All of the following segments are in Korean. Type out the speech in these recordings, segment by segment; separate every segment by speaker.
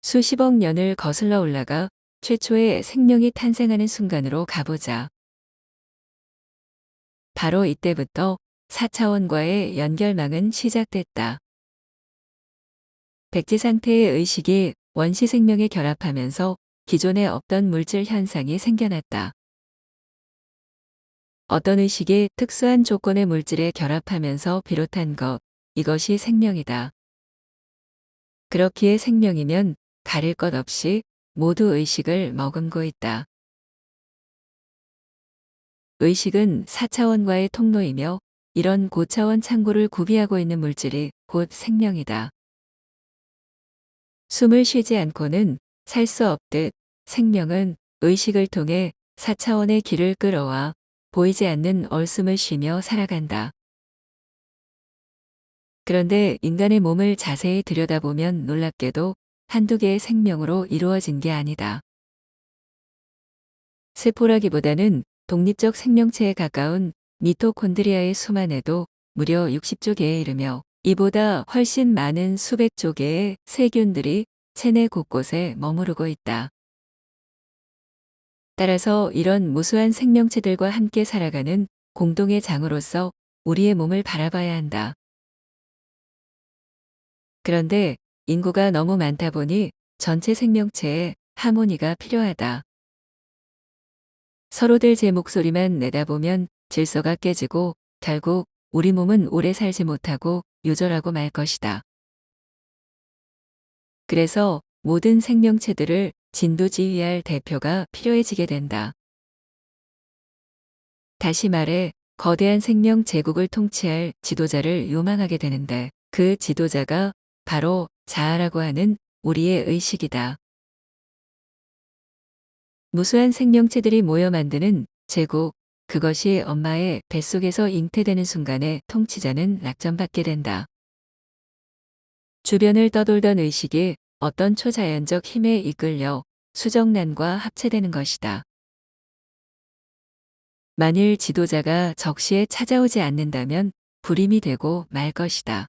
Speaker 1: 수십억 년을 거슬러 올라가 최초의 생명이 탄생하는 순간으로 가보자. 바로 이때부터 4차원과의 연결망은 시작됐다. 백지 상태의 의식이 원시 생명에 결합하면서 기존에 없던 물질 현상이 생겨났다. 어떤 의식이 특수한 조건의 물질에 결합하면서 비롯한 것, 이것이 생명이다. 그렇기에 생명이면 가릴 것 없이 모두 의식을 머금고 있다. 의식은 4차원과의 통로이며 이런 고차원 창구를 구비하고 있는 물질이 곧 생명이다. 숨을 쉬지 않고는 살 수 없듯 생명은 의식을 통해 4차원의 길을 끌어와 보이지 않는 얼숨을 쉬며 살아간다. 그런데 인간의 몸을 자세히 들여다보면 놀랍게도 한두 개의 생명으로 이루어진 게 아니다. 세포라기보다는 독립적 생명체에 가까운 미토콘드리아의 수만 해도 무려 60조 개에 이르며 이보다 훨씬 많은 수백조 개의 세균들이 체내 곳곳에 머무르고 있다. 따라서 이런 무수한 생명체들과 함께 살아가는 공동의 장으로서 우리의 몸을 바라봐야 한다. 그런데 인구가 너무 많다 보니 전체 생명체에 하모니가 필요하다. 서로들 제 목소리만 내다보면 질서가 깨지고 결국 우리 몸은 오래 살지 못하고 요절하고 말 것이다. 그래서 모든 생명체들을 진두지휘할 대표가 필요해지게 된다. 다시 말해 거대한 생명 제국을 통치할 지도자를 요망하게 되는데 그 지도자가 바로 자아라고 하는 우리의 의식이다. 무수한 생명체들이 모여 만드는 제국, 그것이 엄마의 뱃속에서 잉태되는 순간에 통치자는 낙점받게 된다. 주변을 떠돌던 의식이 어떤 초자연적 힘에 이끌려 수정란과 합체되는 것이다. 만일 지도자가 적시에 찾아오지 않는다면 불임이 되고 말 것이다.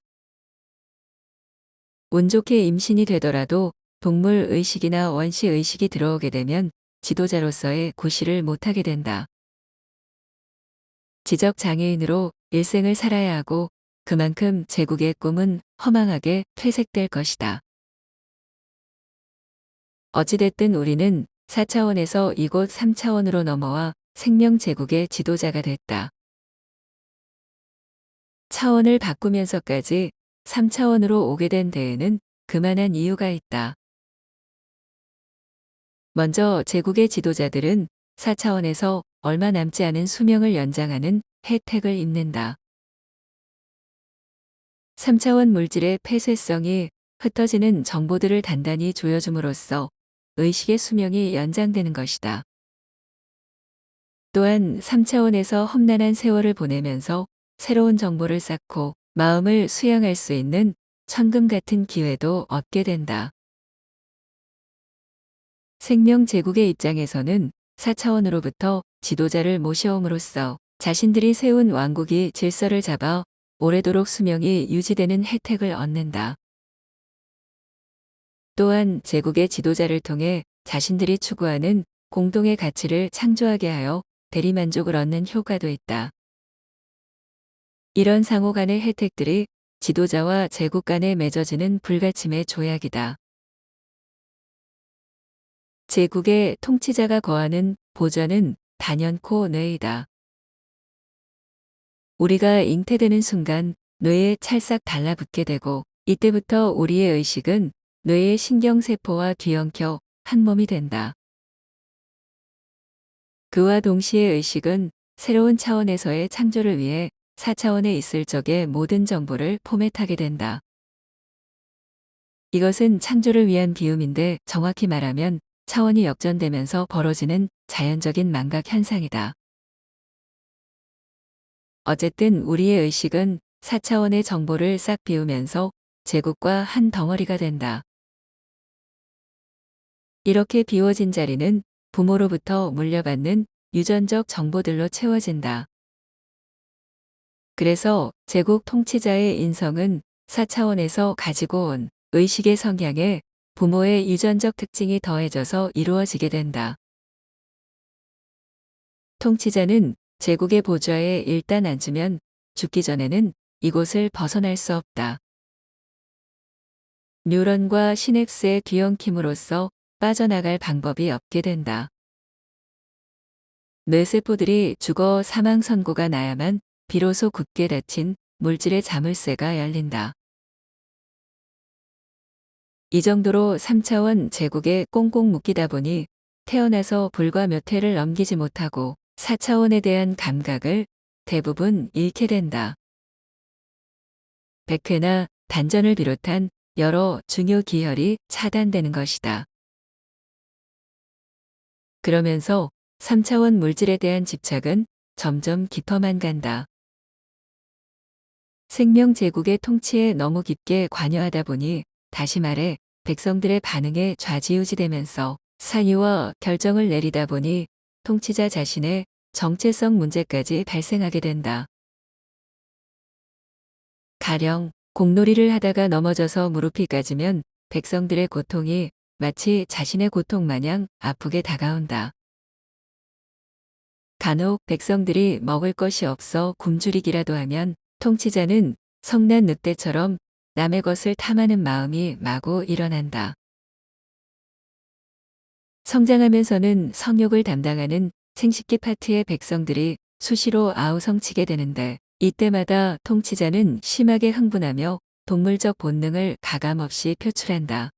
Speaker 1: 운 좋게 임신이 되더라도 동물 의식이나 원시 의식이 들어오게 되면 지도자로서의 구실을 못하게 된다. 지적 장애인으로 일생을 살아야 하고 그만큼 제국의 꿈은 허망하게 퇴색될 것이다. 어찌됐든 우리는 4차원에서 이곳 3차원으로 넘어와 생명 제국의 지도자가 됐다. 차원을 바꾸면서까지 3차원으로 오게 된 데에는 그만한 이유가 있다. 먼저 제국의 지도자들은 4차원에서 얼마 남지 않은 수명을 연장하는 혜택을 입는다. 3차원 물질의 폐쇄성이 흩어지는 정보들을 단단히 조여줌으로써 의식의 수명이 연장되는 것이다. 또한 3차원에서 험난한 세월을 보내면서 새로운 정보를 쌓고 마음을 수양할 수 있는 천금 같은 기회도 얻게 된다. 생명 제국의 입장에서는 4차원으로부터 지도자를 모셔옴으로써 자신들이 세운 왕국이 질서를 잡아 오래도록 수명이 유지되는 혜택을 얻는다. 또한 제국의 지도자를 통해 자신들이 추구하는 공동의 가치를 창조하게 하여 대리만족을 얻는 효과도 있다. 이런 상호 간의 혜택들이 지도자와 제국 간에 맺어지는 불가침의 조약이다. 제국의 통치자가 거하는 보좌는 단연코 뇌이다. 우리가 잉태되는 순간 뇌에 찰싹 달라붙게 되고 이때부터 우리의 의식은 뇌의 신경세포와 뒤엉켜 한 몸이 된다. 그와 동시에 의식은 새로운 차원에서의 창조를 위해 4차원에 있을 적의 모든 정보를 포맷하게 된다. 이것은 창조를 위한 비움인데 정확히 말하면 차원이 역전되면서 벌어지는 자연적인 망각 현상이다. 어쨌든 우리의 의식은 4차원의 정보를 싹 비우면서 제국과 한 덩어리가 된다. 이렇게 비워진 자리는 부모로부터 물려받는 유전적 정보들로 채워진다. 그래서 제국 통치자의 인성은 4차원에서 가지고 온 의식의 성향에 부모의 유전적 특징이 더해져서 이루어지게 된다. 통치자는 제국의 보좌에 일단 앉으면 죽기 전에는 이곳을 벗어날 수 없다. 뉴런과 시냅스의 뒤엉킴으로써 빠져나갈 방법이 없게 된다. 뇌세포들이 죽어 사망 선고가 나야만 비로소 굳게 닫힌 물질의 자물쇠가 열린다. 이 정도로 3차원 제국에 꽁꽁 묶이다 보니 태어나서 불과 몇 해를 넘기지 못하고 4차원에 대한 감각을 대부분 잃게 된다. 백회나 단전을 비롯한 여러 중요 기혈이 차단되는 것이다. 그러면서 3차원 물질에 대한 집착은 점점 깊어만 간다. 생명 제국의 통치에 너무 깊게 관여하다 보니 다시 말해 백성들의 반응에 좌지우지되면서 사유와 결정을 내리다 보니 통치자 자신의 정체성 문제까지 발생하게 된다. 가령 공놀이를 하다가 넘어져서 무릎이 까지면 백성들의 고통이 마치 자신의 고통 마냥 아프게 다가온다. 간혹 백성들이 먹을 것이 없어 굶주리기라도 하면 통치자는 성난 늑대처럼 남의 것을 탐하는 마음이 마구 일어난다. 성장하면서는 성욕을 담당하는 생식기 파트의 백성들이 수시로 아우성치게 되는데 이때마다 통치자는 심하게 흥분하며 동물적 본능을 가감없이 표출한다.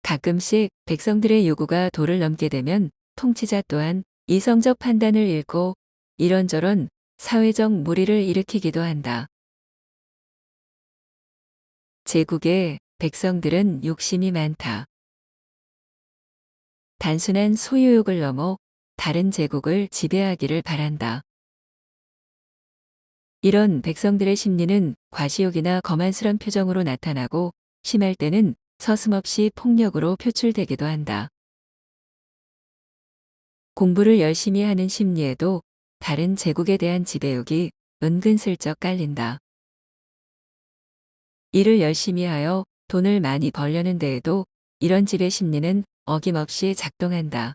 Speaker 1: 가끔씩 백성들의 요구가 도를 넘게 되면 통치자 또한 이성적 판단을 잃고 이런저런 사회적 무리를 일으키기도 한다. 제국의 백성들은 욕심이 많다. 단순한 소유욕을 넘어 다른 제국을 지배하기를 바란다. 이런 백성들의 심리는 과시욕이나 거만스런 표정으로 나타나고 심할 때는 서슴없이 폭력으로 표출되기도 한다. 공부를 열심히 하는 심리에도 다른 제국에 대한 지배욕이 은근슬쩍 깔린다. 일을 열심히 하여 돈을 많이 벌려는 데에도 이런 지배 심리는 어김없이 작동한다.